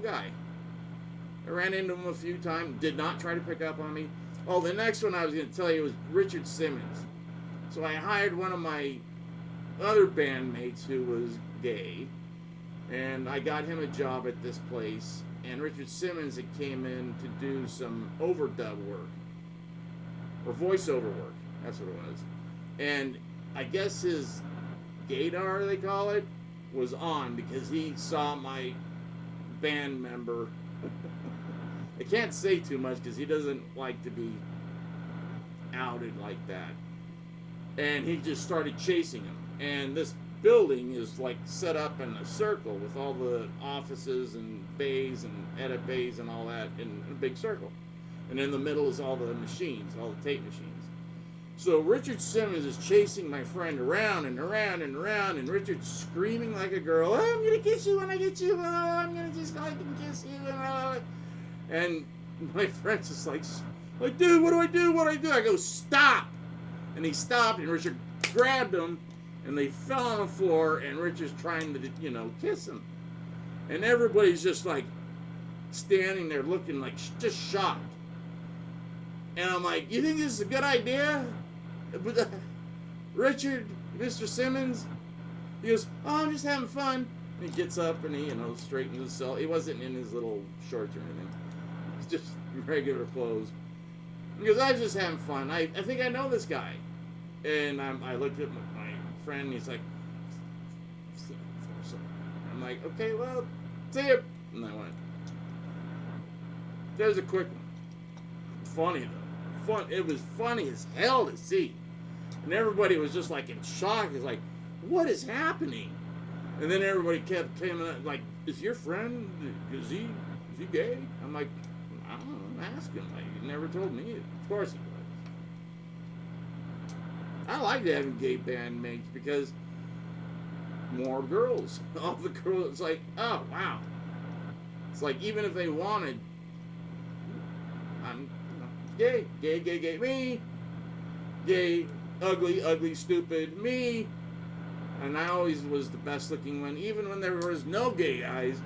guy. I ran into him a few times, did not try to pick up on me. Oh, the next one I was going to tell you was Richard Simmons. So I hired one of my other bandmates who was gay, and I got him a job at this place. And Richard Simmons had came in to do some overdub work, or voiceover work. That's what it was. And I guess his gaydar, they call it, was on because he saw my band member. I can't say too much because he doesn't like to be outed like that. And he just started chasing him. And this building is like set up in a circle with all the offices and bays and edit bays and all that in a big circle. And in the middle is all the machines, all the tape machines. So Richard Simmons is chasing my friend around and around and around, and Richard's screaming like a girl, oh, I'm going to kiss you when I get you, oh, I'm going to just like and kiss you. And my friend's just like, dude, what do I do? What do I do? I go, stop. And he stopped, and Richard grabbed him, and they fell on the floor, and Richard's trying to, kiss him. And everybody's just like standing there looking like just shocked. And I'm like, you think this is a good idea? Richard, Mr. Simmons? He goes, oh, I'm just having fun. And he gets up and he, straightens himself. He wasn't in his little shorts or anything. It's just regular clothes. He goes, I was just having fun. I think I know this guy. And I looked at my friend and he's like, I'm like, okay, well, see ya. And I went. There's a quick one. Funny though. It was funny as hell to see. And everybody was just like in shock. It's like, what is happening? And then everybody came in like, is your friend, is he gay? I'm like, I don't know, ask him. Like, he never told me. Of course he was. I like having gay bandmates because more girls. All the girls, it's like, oh, wow. It's like, even if they wanted, I'm gay, me. Gay, ugly, stupid, me. And I always was the best looking one, even when there was no gay guys.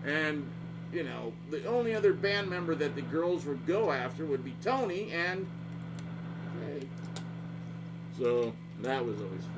And, the only other band member that the girls would go after would be Tony and Jay. So that was always fun.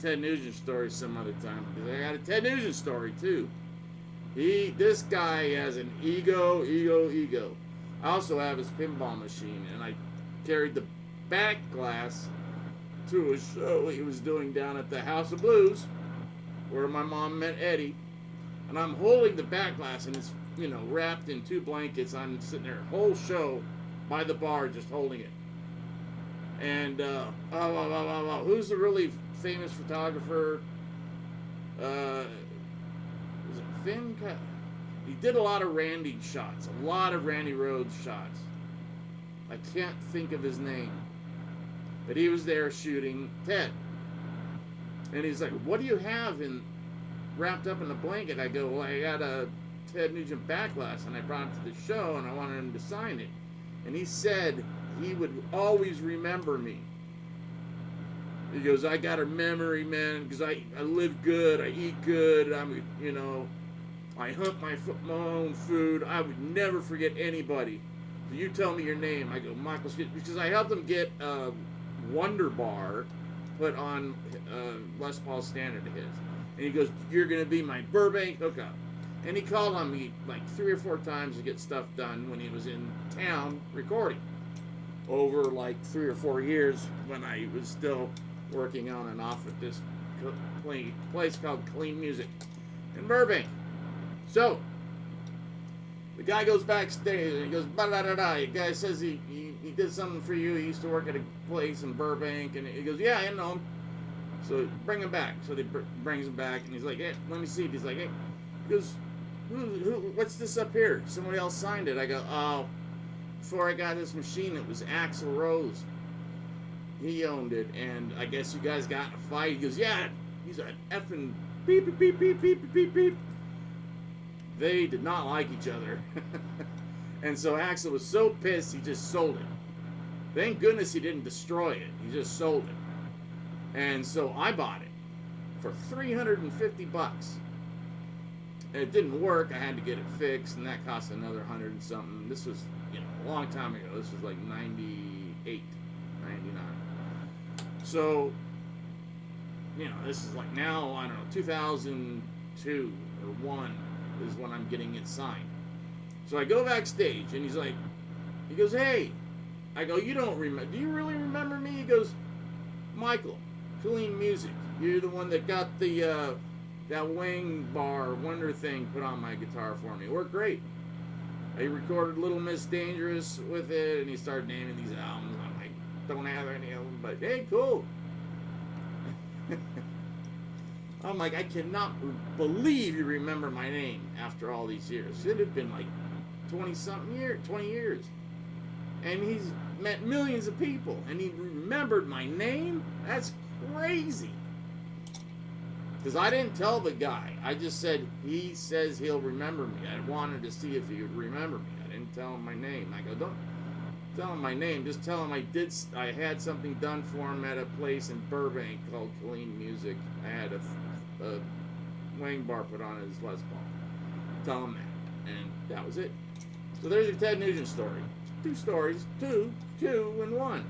Ted Nugent story some other time because I got a Ted Nugent story too. This guy has an ego. I also have his pinball machine, and I carried the back glass to a show he was doing down at the House of Blues, where my mom met Eddie. and I'm holding the back glass, and it's, you know, wrapped in 2 blankets. I'm sitting there whole show by the bar just holding it. And who's the really famous photographer? Was it Finn? He did a lot of Randy shots, a lot of Randy Rhoads shots. I can't think of his name, but he was there shooting Ted. And he's like, "What do you have in wrapped up in a blanket?" I go, "Well, I got a Ted Nugent back glass, and I brought it to the show, and I wanted him to sign it." And he said he would always remember me. He goes, "I got a memory, man, because I live good, I eat good, I'm, you know, I hunt my own food. I would never forget anybody. So you tell me your name." I go, "Michael Sheessh," because I helped him get a Wonder Bar put on Les Paul standard of his. And he goes, "You're going to be my Burbank hookup." And he called on me like 3 or 4 times to get stuff done when he was in town recording. Over like 3 or 4 years when I was still working on and off at this place called Clean Music in Burbank. So, the guy goes backstage and he goes, "Ba-da-da-da." The guy says he did something for you. He used to work at a place in Burbank. And he goes, "Yeah, I know him." So, bring him back. So, they brings him back. And he's like, "Hey, let me see." He's like, "Hey." He goes, what's this up here? Somebody else signed it." I go, "Oh, before I got this machine, it was Axl Rose. He owned it. And I guess you guys got in a fight." He goes, "Yeah, he's a effing beep, beep, beep, beep, beep, beep, beep." They did not like each other. And so Axl was so pissed, he just sold it. Thank goodness he didn't destroy it. He just sold it. And so I bought it for $350. And it didn't work. I had to get it fixed, and that cost another 100 and something. This was, you know, a long time ago. This was like 98, 99. So, you know, this is like now, I don't know, 2002 or 1 is when I'm getting it signed. So I go backstage, and he goes, "Hey." I go, "You don't remember, do you really remember me?" He goes, "Michael, Clean Music. You're the one that got the, that wing bar wonder thing put on my guitar for me. It worked great. I recorded Little Miss Dangerous with it," and he started naming these albums. I'm like, "Don't have any of them, but hey, cool." I'm like, "I cannot believe you remember my name after all these years." It had been like 20 years. And he's met millions of people, and he remembered my name? That's crazy. Because I didn't tell the guy. I just said, he says he'll remember me. I wanted to see if he would remember me. I didn't tell him my name. I go, "Don't tell him my name. Just tell him I had something done for him at a place in Burbank called Clean Music. I had a wing bar put on his Les Paul." Tell him that. And that was it. So there's your Ted Nugent story. 2 stories. 2 in 1.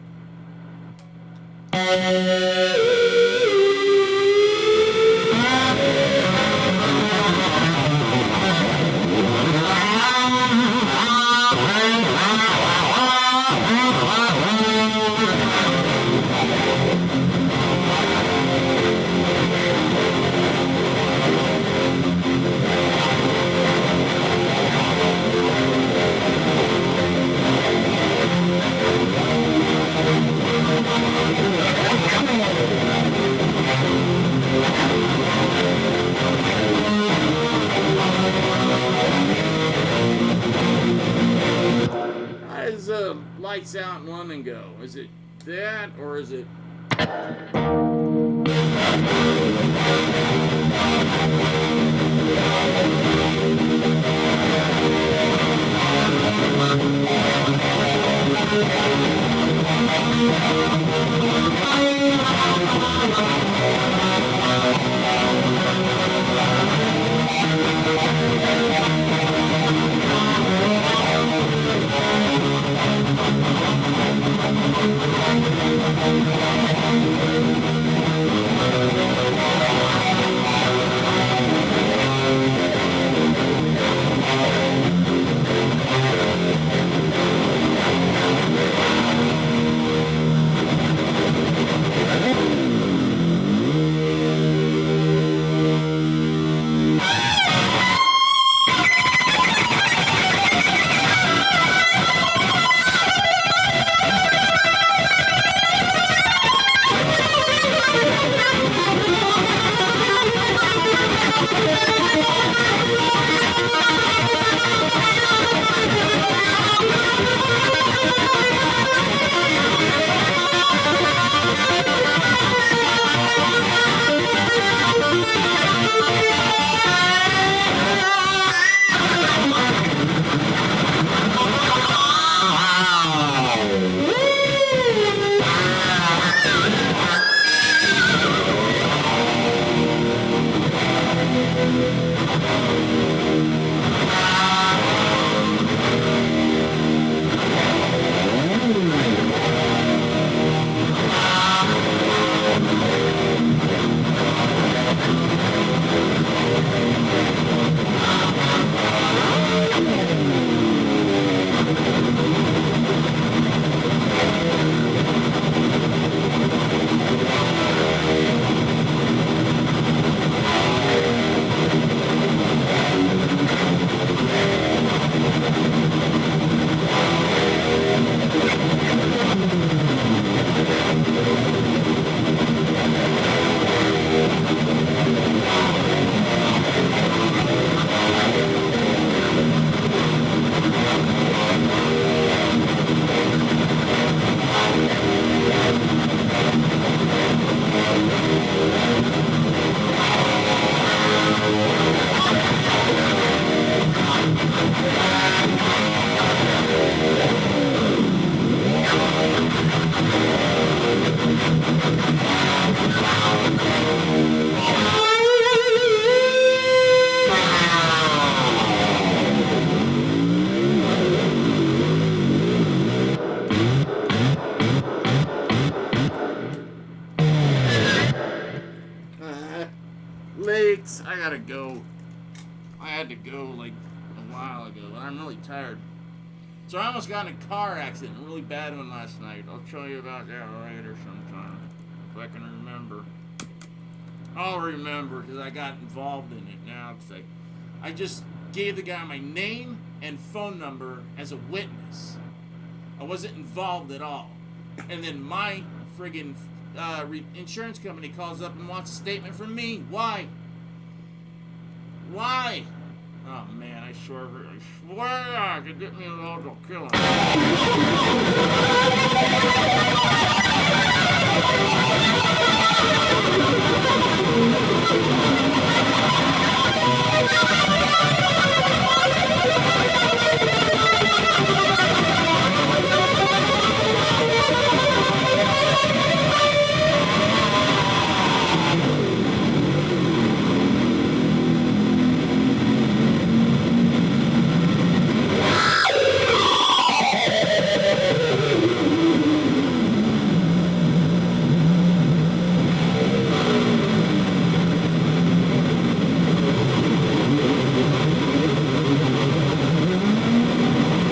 How does Lights Out in London go? Is it that, or is it... Lakes, I gotta go. I had to go like a while ago, and I'm really tired. So I almost got in a car accident, a really bad one last night. I'll tell you about that later sometime, if I can remember. I'll remember, because I got involved in it now. Because I just gave the guy my name and phone number as a witness. I wasn't involved at all. And then my friggin' insurance company calls up and wants a statement from me. Why? Why? Oh man, I swear I could get me a load of killing.